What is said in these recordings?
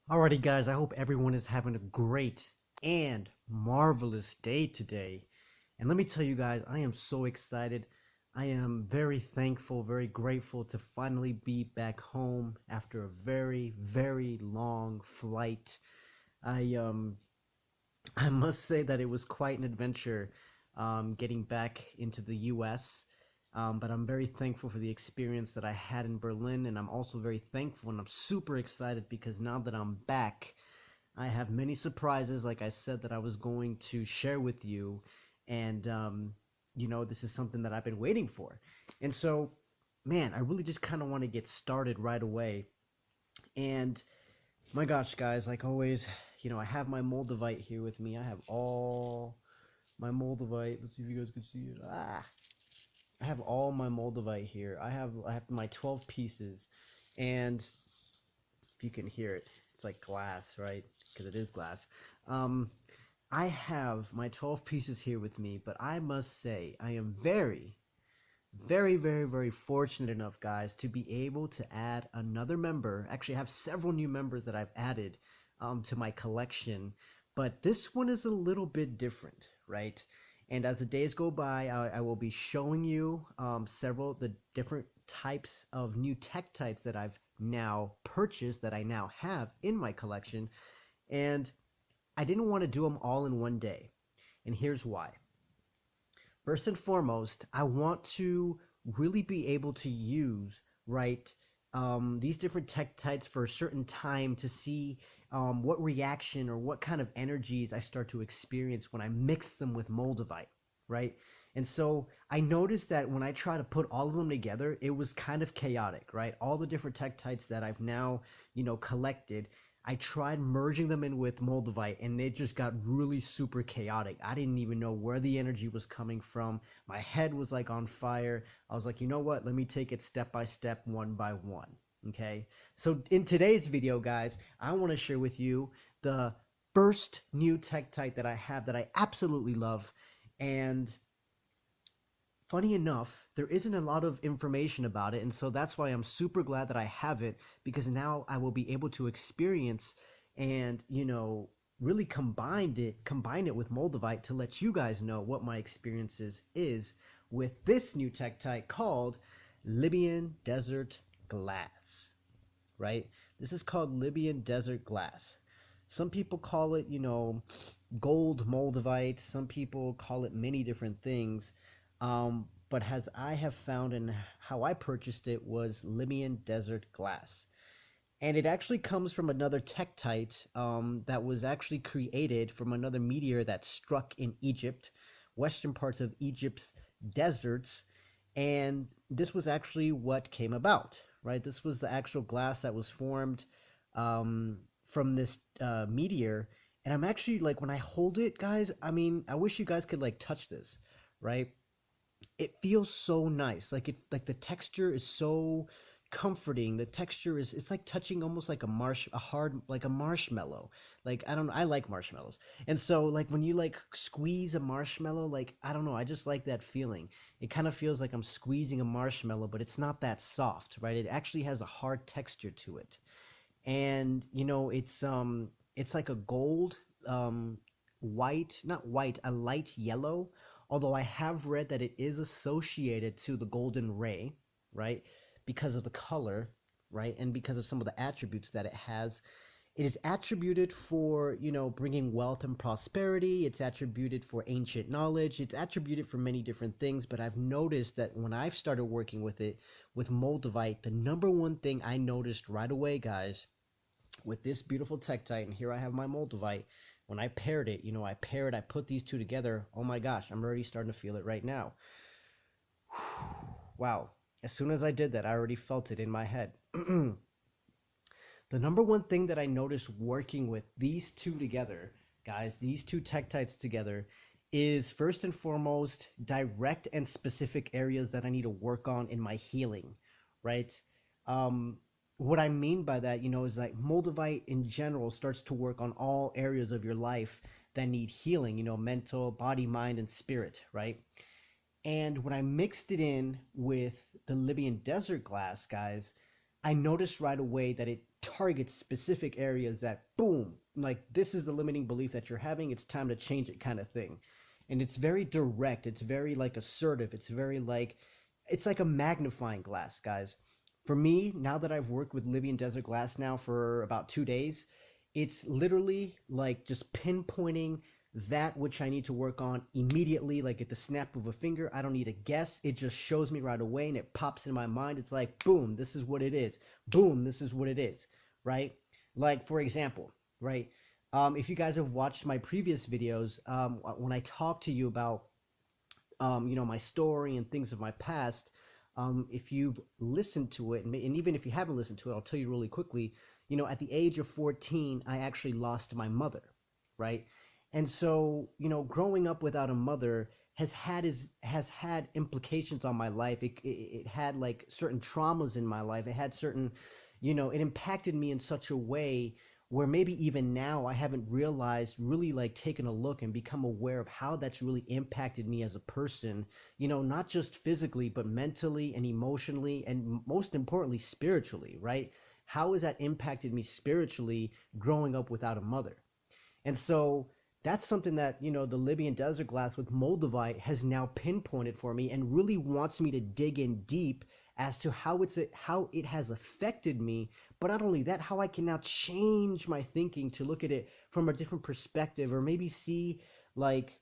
Alrighty, guys, I hope everyone is having a great and marvelous day today. And let me tell you guys, I am so excited. I am very thankful, very grateful to finally be back home after a very, very long flight. I um I must say that it was quite an adventure getting back into the US. But I'm very thankful for the experience that I had in Berlin, and I'm also very thankful and I'm super excited because now that I'm back, I have many surprises, like I said, that I was going to share with you. And, this is something that I've been waiting for. And so, man, I really just kind of want to get started right away. And my gosh, guys, like always, I have my Moldavite here with me. I have all my Moldavite. Let's see if you guys can see it. I have all my Moldavite here. I have my 12 pieces. And if you can hear it, it's like glass, right? Because it is glass. Um, I have my 12 pieces here with me, but I must say I am very, very, very, very fortunate enough, guys, to be able to add another member. Actually, I have several new members that I've added to my collection, but this one is a little bit different, right? And as the days go by, I will be showing you several the different types of new tektites that I've now purchased that I now have in my collection. And I didn't want to do them all in one day. And here's why. First and foremost, I want to really be able to use, right, these different tektites for a certain time to see what reaction or what kind of energies I start to experience when I mix them with Moldavite, right? And so I noticed that when I try to put all of them together, it was kind of chaotic, right? All the different tektites that I've now, collected, I tried merging them in with Moldavite and it just got really super chaotic. I didn't even know where the energy was coming from. My head was like on fire. I was like, you know what? Let me take it step by step, one by one. Okay. So in today's video, guys, I want to share with you the first new tektite that I have that I absolutely love. And funny enough, there isn't a lot of information about it, and so that's why I'm super glad that I have it because now I will be able to experience and, really combine it with Moldavite to let you guys know what my experiences is with this new tektite called Libyan Desert Glass, right? This is called Libyan Desert Glass. Some people call it, gold Moldavite. Some people call it many different things. But as I have found and how I purchased it was Libyan Desert Glass. And it actually comes from another tektite that was actually created from another meteor that struck in Egypt, western parts of Egypt's deserts. And this was actually what came about, right? This was the actual glass that was formed from this meteor. And I'm actually like, when I hold it, guys, I mean, I wish you guys could like touch this, right? It feels so nice. Like the texture is so comforting. The texture is it's like touching almost like a hard like a marshmallow. Like I don't know, I like marshmallows. And so like when you like squeeze a marshmallow, like I don't know, I just like that feeling. It kind of feels like I'm squeezing a marshmallow, but it's not that soft, right? It actually has a hard texture to it. And it's like a gold white, not white, a light yellow, although I have read that it is associated to the golden ray, right? Because of the color, right? And because of some of the attributes that it has. It is attributed for, bringing wealth and prosperity. It's attributed for ancient knowledge. It's attributed for many different things, but I've noticed that when I've started working with it, with Moldavite, the number one thing I noticed right away, guys, with this beautiful tektite, and here I have my Moldavite. When I paired it, I put these two together. Oh my gosh, I'm already starting to feel it right now. Wow. As soon as I did that, I already felt it in my head. The number one thing that I noticed working with these two together, guys, these two tektites together, is first and foremost direct and specific areas that I need to work on in my healing, right? Um, what I mean by that, is like Moldavite in general starts to work on all areas of your life that need healing, mental, body, mind, and spirit, right? And when I mixed it in with the Libyan desert glass, guys, I noticed right away that it targets specific areas that boom, like this is the limiting belief that you're having, it's time to change it kind of thing. And it's very direct, it's very like assertive, it's very like it's like a magnifying glass, guys. For me, now that I've worked with Libyan Desert Glass now for about 2 days, it's literally like just pinpointing that which I need to work on immediately, like at the snap of a finger. I don't need to guess. It just shows me right away and it pops in my mind. It's like, boom, this is what it is. Boom, this is what it is, right? Like, for example, right? If you guys have watched my previous videos, when I talk to you about, my story and things of my past, if you've listened to it, and even if you haven't listened to it, I'll tell you really quickly. At the age of 14, I actually lost my mother, right? And so, growing up without a mother has had implications on my life. It had like certain traumas in my life. It had certain, it impacted me in such a way where maybe even now I haven't realized, really like taken a look and become aware of how that's really impacted me as a person, not just physically, but mentally and emotionally, and most importantly, spiritually, right? How has that impacted me spiritually growing up without a mother? And so that's something that, the Libyan Desert Glass with Moldavite has now pinpointed for me and really wants me to dig in deep as to how it has affected me, but not only that, how I can now change my thinking to look at it from a different perspective, or maybe see like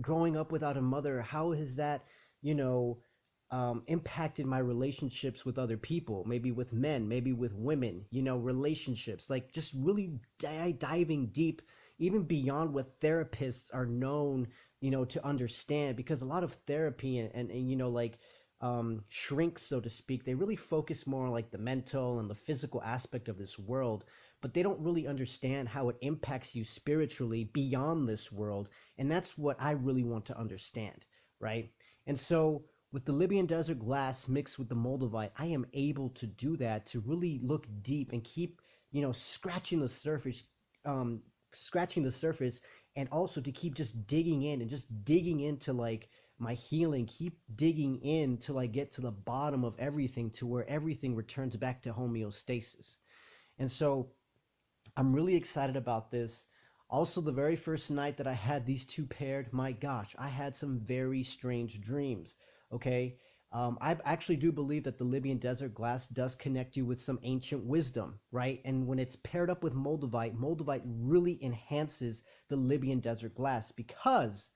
growing up without a mother, how has that, you know, impacted my relationships with other people, maybe with men, maybe with women, relationships, like just really diving deep, even beyond what therapists are known, to understand, because a lot of therapy and like shrinks, so to speak, they really focus more on like the mental and the physical aspect of this world, but they don't really understand how it impacts you spiritually beyond this world. And that's what I really want to understand, right? And so with the Libyan Desert Glass mixed with the Moldavite, I am able to do that, to really look deep and keep, scratching the surface, um, scratching the surface, and also to keep just digging in and just digging into like my healing, keep digging in till I get to the bottom of everything, to where everything returns back to homeostasis. And so I'm really excited about this. Also, the very first night that I had these two paired, my gosh, I had some very strange dreams. Okay. I actually do believe that the Libyan Desert Glass does connect you with some ancient wisdom, right? And when it's paired up with Moldavite, Moldavite really enhances the Libyan Desert Glass because,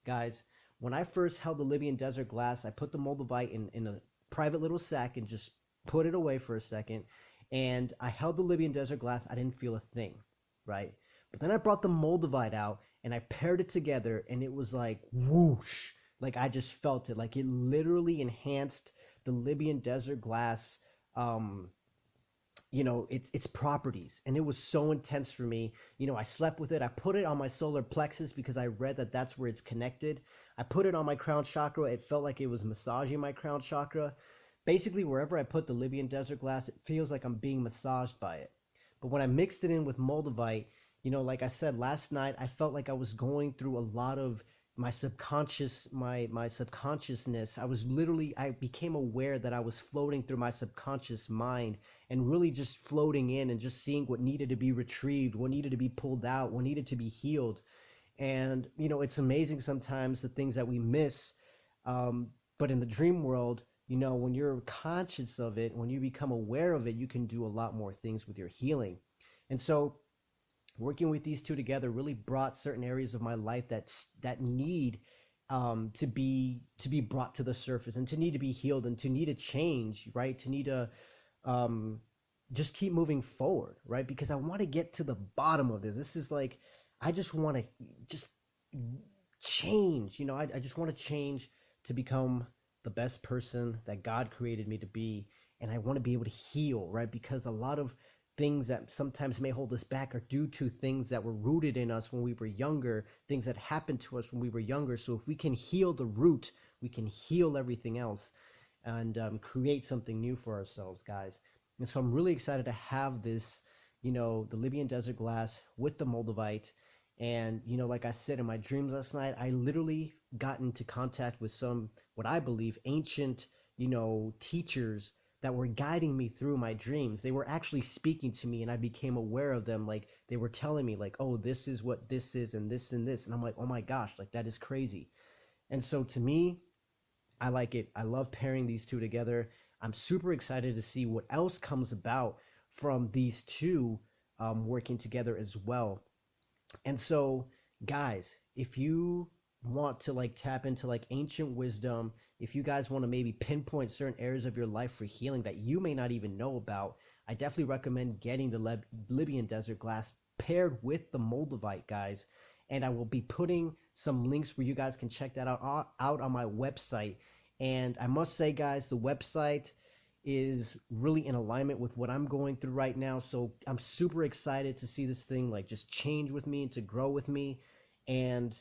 guys, when I first held the Libyan Desert Glass, I put the Moldavite in a private little sack and just put it away for a second, and I held the Libyan Desert Glass. I didn't feel a thing, right? But then I brought the Moldavite out and I paired it together, and it was like whoosh. Like I just felt it. Like it literally enhanced the Libyan Desert Glass, um, its properties. And it was so intense for me. I slept with it. I put it on my solar plexus because I read that that's where it's connected. I put it on my crown chakra. It felt like it was massaging my crown chakra. Basically, wherever I put the Libyan Desert Glass, it feels like I'm being massaged by it. But when I mixed it in with Moldavite, like I said last night, I felt like I was going through a lot of my subconsciousness. I became aware that I was floating through my subconscious mind, and really just floating in and just seeing what needed to be retrieved, what needed to be pulled out, what needed to be healed. And it's amazing sometimes the things that we miss. But in the dream world, when you're conscious of it, when you become aware of it, you can do a lot more things with your healing. And so working with these two together really brought certain areas of my life that need, to be brought to the surface, and to need to be healed, and to need a change, right? To need to, um, just keep moving forward, right? Because I want to get to the bottom of this. This is like, I just want to just change. I just want to change to become the best person that God created me to be. And I want to be able to heal, right? Because a lot of things that sometimes may hold us back are due to things that were rooted in us when we were younger, things that happened to us when we were younger. So if we can heal the root, we can heal everything else, and create something new for ourselves, guys. And so I'm really excited to have this, the Libyan Desert Glass with the Moldavite. And, like I said, in my dreams last night, I literally got into contact with some, what I believe, ancient, teachers that were guiding me through my dreams. They were actually speaking to me, and I became aware of them. Like, they were telling me, like, oh, this is what this is, and this and this. And I'm like, oh my gosh, like, that is crazy. And so to me, I like it. I love pairing these two together. I'm super excited to see what else comes about from these two working together as well. And so, guys, if you want to like tap into like ancient wisdom, if you guys want to maybe pinpoint certain areas of your life for healing that you may not even know about, I definitely recommend getting the Libyan Desert Glass paired with the Moldavite, guys. And I will be putting some links where you guys can check that out on my website. And I must say, guys, the website is really in alignment with what I'm going through right now. So I'm super excited to see this thing like just change with me and to grow with me. And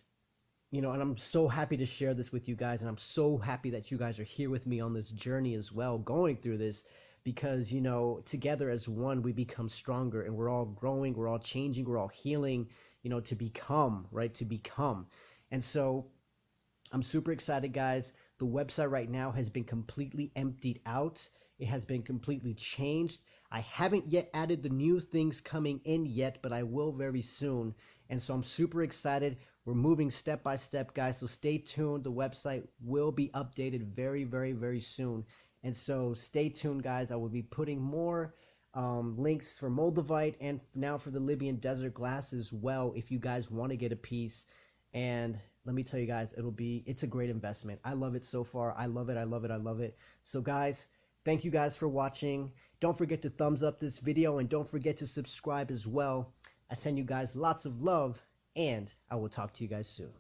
and I'm so happy to share this with you guys. And I'm so happy that you guys are here with me on this journey as well, going through this, because, together as one, we become stronger and we're all growing, we're all changing, we're all healing, to become, right? To become. And so I'm super excited, guys. The website right now has been completely emptied out. It has been completely changed. I haven't yet added the new things coming in yet, but I will very soon. And so I'm super excited. We're moving step by step, guys. So stay tuned. The website will be updated very, very, very soon. And so stay tuned, guys. I will be putting more links for Moldavite and now for the Libyan Desert Glass as well, if you guys want to get a piece. And let me tell you guys, it's a great investment. I love it so far. I love it. I love it. I love it. So guys, thank you guys for watching. Don't forget to thumbs up this video and don't forget to subscribe as well. I send you guys lots of love and I will talk to you guys soon.